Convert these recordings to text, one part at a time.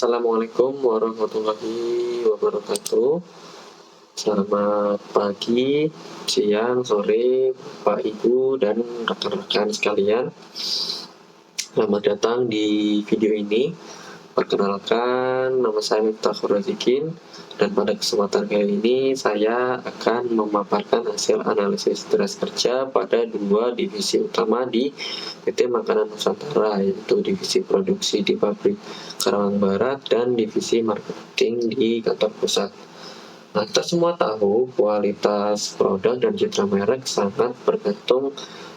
Assalamualaikum warahmatullahi wabarakatuh. Selamat pagi, siang, sore, Bapak, Ibu, dan rekan-rekan sekalian. Selamat datang di video ini. Perkenalkan, nama saya Miftahul Razikin, dan pada kesempatan kali ini saya akan memaparkan hasil analisis stres kerja pada dua divisi utama di PT Makanan Nusantara, yaitu divisi produksi di pabrik Karawang Barat dan divisi marketing di kantor pusat. Nah, kita semua tahu kualitas produk dan citra merek sangat bergantung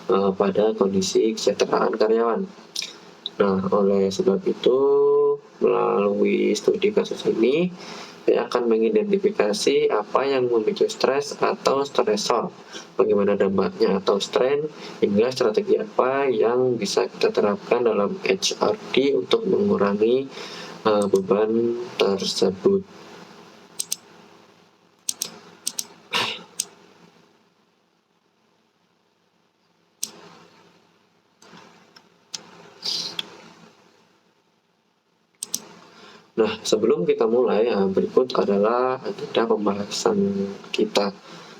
pada kondisi kesejahteraan karyawan. Nah, oleh sebab itu, melalui studi kasus ini, saya akan mengidentifikasi apa yang memicu stres atau stresor, bagaimana dampaknya atau strain, hingga strategi apa yang bisa kita terapkan dalam HRD untuk mengurangi beban tersebut. Nah, sebelum kita mulai, berikut adalah agenda pembahasan kita.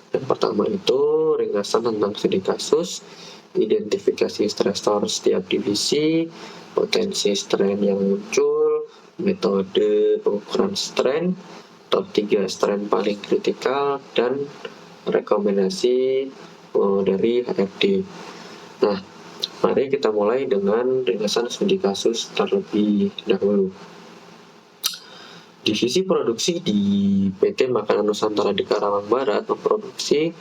Yang pertama itu ringkasan tentang studi kasus, identifikasi stresor setiap divisi, potensi strain yang muncul, metode pengukuran strain, top 3 strain paling kritikal, dan rekomendasi dari HRD. Nah, mari kita mulai dengan ringkasan studi kasus terlebih dahulu. Divisi produksi di PT Makanan Nusantara di Karawang Barat memproduksi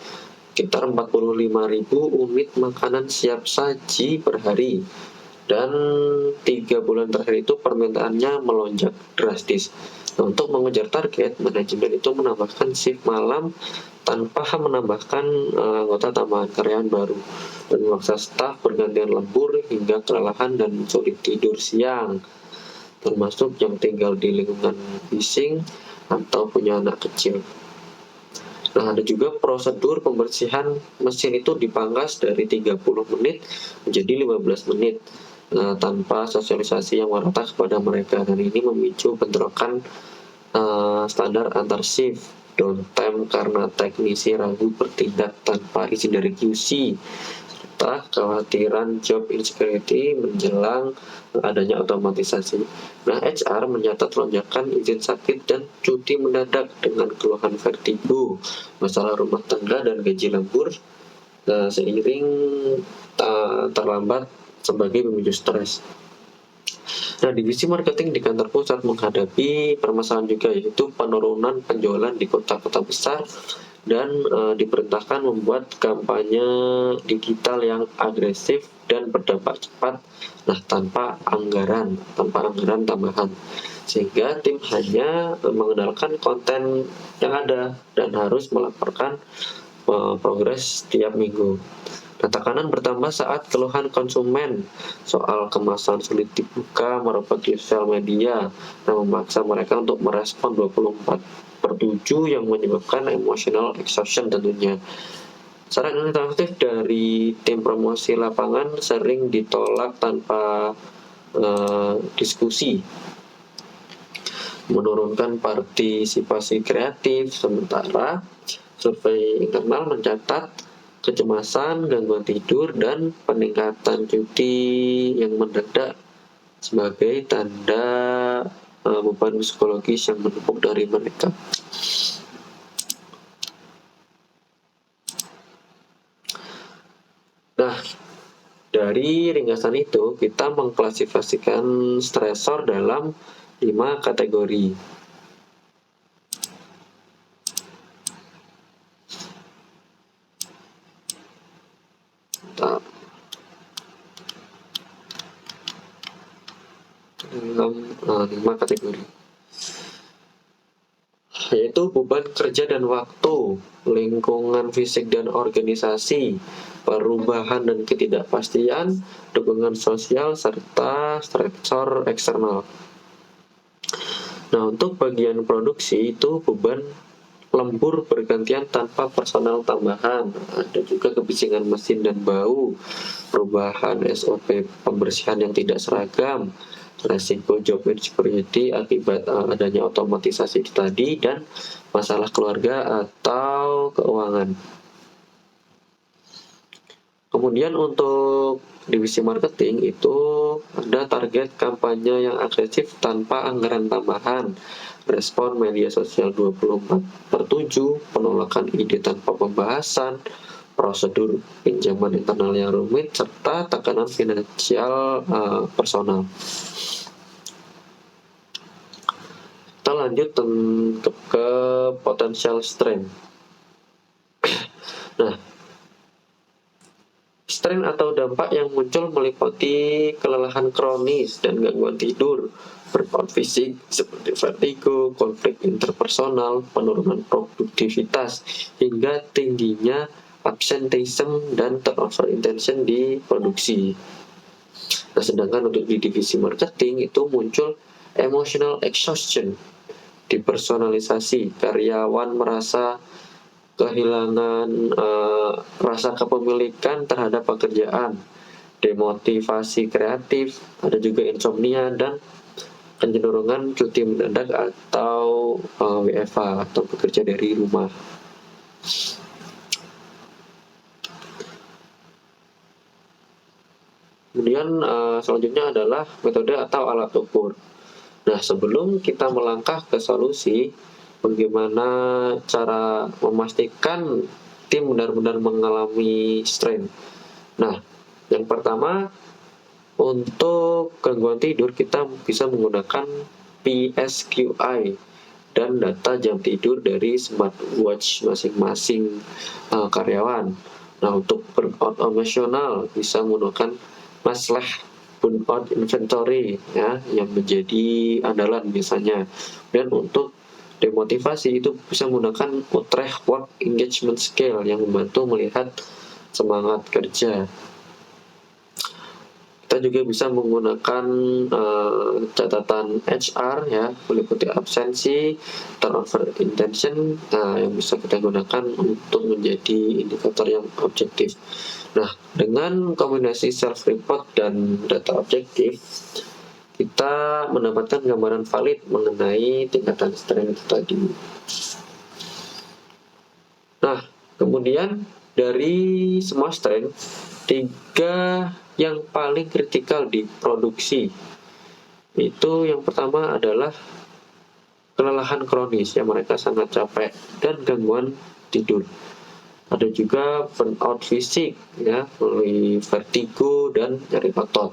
sekitar 45.000 unit makanan siap saji per hari, dan 3 bulan terakhir itu permintaannya melonjak drastis. Nah, untuk mengejar target, manajemen itu menambahkan shift malam tanpa menambahkan anggota tambahan karyawan baru, dan memaksa staf bergantian lembur hingga kelelahan dan sulit tidur siang, termasuk yang tinggal di lingkungan bising atau punya anak kecil. Nah, ada juga prosedur pembersihan mesin itu dipangkas dari 30 menit menjadi 15 menit tanpa sosialisasi yang merata kepada mereka, dan ini memicu bentrokan standar antar shift, downtime karena teknisi ragu bertindak tanpa izin dari QC, serta kekhawatiran job insecurity menjelang adanya otomatisasi. Nah, HR mencatat lonjakan izin sakit dan cuti mendadak dengan keluhan vertigo, masalah rumah tangga, dan gaji lembur seiring terlambat sebagai pemicu stres. Nah, divisi marketing di kantor pusat menghadapi permasalahan juga, yaitu penurunan penjualan di kota-kota besar, dan diperintahkan membuat kampanye digital yang agresif dan berdampak cepat, tanpa anggaran tambahan, sehingga tim hanya mengandalkan konten yang ada dan harus melaporkan progres setiap minggu. Nah, tekanan bertambah saat keluhan konsumen soal kemasan sulit dibuka merebak di sosial media, dan memaksa mereka untuk merespon 24/7 yang menyebabkan emotional exhaustion tentunya. Saran alternatif dari tim promosi lapangan sering ditolak tanpa diskusi, menurunkan partisipasi kreatif, sementara survei internal mencatat kecemasan, gangguan tidur, dan peningkatan cuti yang mendadak sebagai tanda beban psikologis yang menumpuk dari mereka. Nah, dari ringkasan itu kita mengklasifikasikan stresor dalam 5 kategori. Dalam 5 kategori, yaitu beban kerja dan waktu, lingkungan fisik dan organisasi, perubahan dan ketidakpastian, dukungan sosial, serta stresor eksternal. Nah, untuk bagian produksi itu beban lembur bergantian tanpa personal tambahan. Ada juga kebisingan mesin dan bau, perubahan SOP pembersihan yang tidak seragam, resiko job insecurity akibat adanya otomatisasi tadi, dan masalah keluarga atau keuangan. Kemudian untuk divisi marketing itu ada target kampanye yang agresif tanpa anggaran tambahan, respon media sosial 24/7, penolakan ide tanpa pembahasan, prosedur pinjaman internal yang rumit, serta tekanan finansial personal. Kita lanjut ke potential strength. Nah, strain atau dampak yang muncul meliputi kelelahan kronis dan gangguan tidur, burnout fisik seperti vertigo, konflik interpersonal, penurunan produktivitas, hingga tingginya absenteeism dan turnover intention di produksi. Nah, sedangkan untuk di divisi marketing itu muncul emotional exhaustion, depersonalisasi, karyawan merasa kehilangan rasa kepemilikan terhadap pekerjaan, demotivasi kreatif, ada juga insomnia, dan kecenderungan cuti mendadak atau WFH atau bekerja dari rumah. Kemudian selanjutnya adalah metode atau alat ukur. Nah, sebelum kita melangkah ke solusi, bagaimana cara memastikan tim benar-benar mengalami strain. Nah, yang pertama, untuk gangguan tidur kita bisa menggunakan PSQI dan data jam tidur dari smartwatch masing-masing karyawan. Nah, untuk burnout emosional bisa menggunakan Maslach burnout inventory ya, yang menjadi andalan biasanya. Dan untuk demotivasi itu bisa menggunakan Utrecht Work Engagement Scale yang membantu melihat semangat kerja. Kita juga bisa menggunakan catatan HR ya, meliputi absensi, turnover intention, yang bisa kita gunakan untuk menjadi indikator yang objektif. Nah, dengan kombinasi self-report dan data objektif, kita mendapatkan gambaran valid mengenai tingkatan strain itu tadi. Nah, kemudian dari semua strain, 3 yang paling kritikal di produksi itu yang pertama adalah kelelahan kronis, ya mereka sangat capek, dan gangguan tidur. Ada juga burnout fisik ya, melalui vertigo dan nyeri otot.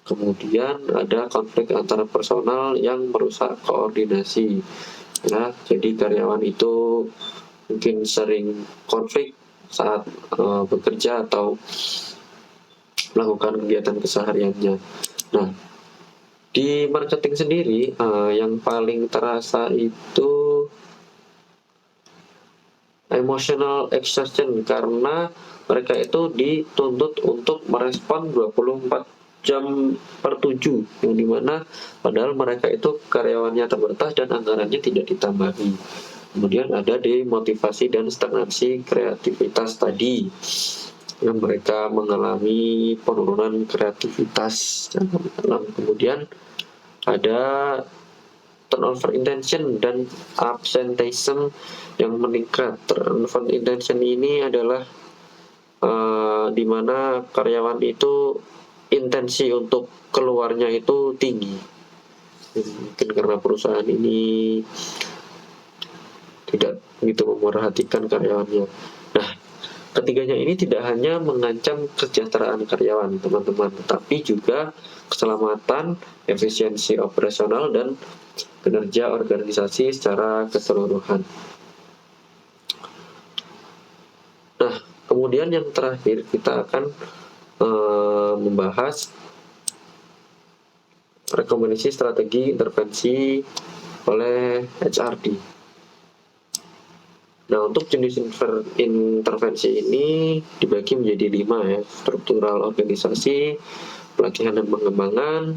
Kemudian ada konflik antara personal yang merusak koordinasi ya, jadi karyawan itu mungkin sering konflik saat bekerja atau melakukan kegiatan kesehariannya. Nah, di marketing sendiri yang paling terasa itu emotional exhaustion, karena mereka itu dituntut untuk merespon 24 jam per 7, yang dimana padahal mereka itu karyawannya terbatas dan anggarannya tidak ditambahi. Kemudian ada demotivasi dan stagnasi kreativitas tadi, yang mereka mengalami penurunan kreativitas. Kemudian ada turnover intention dan absenteeism yang meningkat. Turnover intention ini adalah di mana karyawan itu intensi untuk keluarnya itu tinggi. Mungkin karena perusahaan ini tidak begitu memerhatikan karyawannya. Nah, ketiganya ini tidak hanya mengancam kesejahteraan karyawan, teman-teman, tetapi juga keselamatan, efisiensi operasional, dan kinerja organisasi secara keseluruhan. Nah, kemudian yang terakhir kita akan membahas rekomendasi strategi intervensi oleh HRD. Nah, untuk jenis intervensi ini dibagi menjadi 5 ya: struktural organisasi, pelatihan dan pengembangan,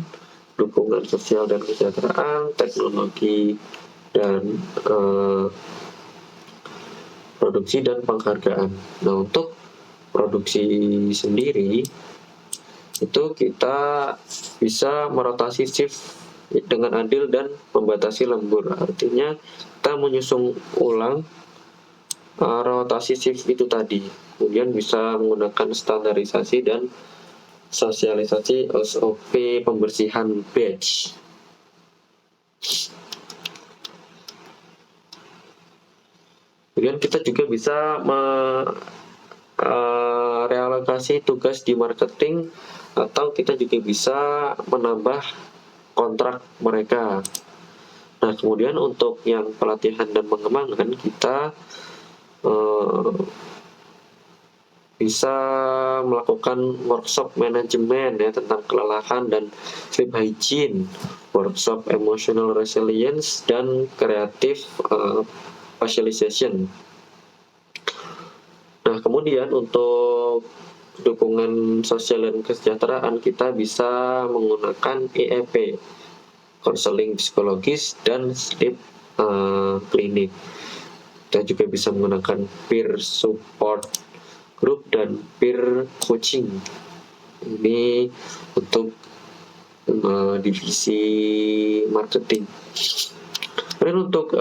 dukungan sosial dan kesejahteraan, teknologi, dan produksi dan penghargaan. Nah, untuk produksi sendiri itu kita bisa merotasi shift dengan adil dan membatasi lembur. Artinya kita menyusun ulang rotasi shift itu tadi. Kemudian bisa menggunakan standarisasi dan sosialisasi SOP pembersihan batch. Kemudian kita juga bisa realokasi tugas di marketing, atau kita juga bisa menambah kontrak mereka. Nah, kemudian untuk yang pelatihan dan pengembangan, kita bisa melakukan workshop manajemen ya tentang kelelahan dan sleep hygiene, workshop emotional resilience, dan creative facilitation. Nah, kemudian untuk dukungan sosial dan kesejahteraan, kita bisa menggunakan EEP, konseling psikologis, dan sleep clinic. Kita juga bisa menggunakan peer support group dan peer coaching. Ini untuk divisi marketing. Kemudian untuk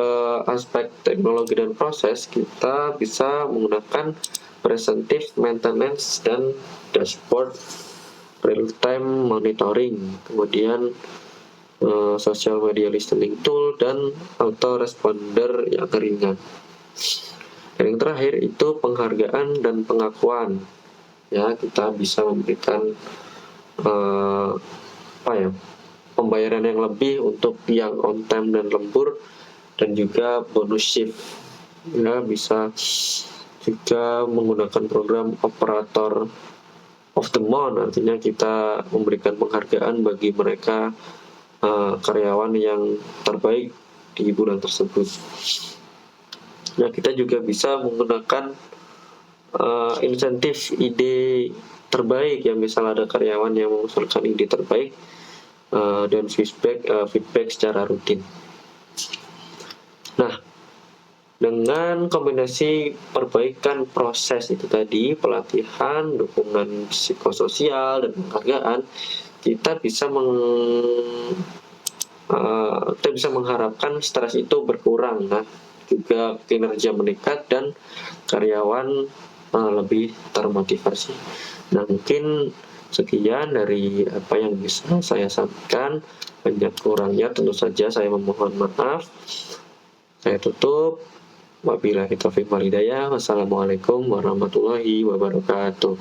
aspek teknologi dan proses, kita bisa menggunakan preventive maintenance dan dashboard, real-time monitoring, kemudian social media listening tool, dan autoresponder yang ringan. Dan yang terakhir itu penghargaan dan pengakuan. Ya, kita bisa memberikan pembayaran yang lebih untuk yang on time dan lembur, dan juga bonus shift. Ya, bisa juga menggunakan program operator of the month, artinya kita memberikan penghargaan bagi mereka karyawan yang terbaik di bulan tersebut. Nah, kita juga bisa menggunakan insentif ide terbaik, ya misal ada karyawan yang mengusulkan ide terbaik, dan feedback secara rutin. Nah, dengan kombinasi perbaikan proses itu tadi, pelatihan, dukungan psikososial, dan penghargaan, kita bisa mengharapkan stres itu berkurang, nah juga kinerja meningkat dan karyawan lebih termotivasi. Nah, mungkin sekian dari apa yang bisa saya sampaikan. Banyak kurangnya tentu saja saya memohon maaf. Saya tutup. Wabillahi taufiq wal hidayah. Wassalamualaikum warahmatullahi wabarakatuh.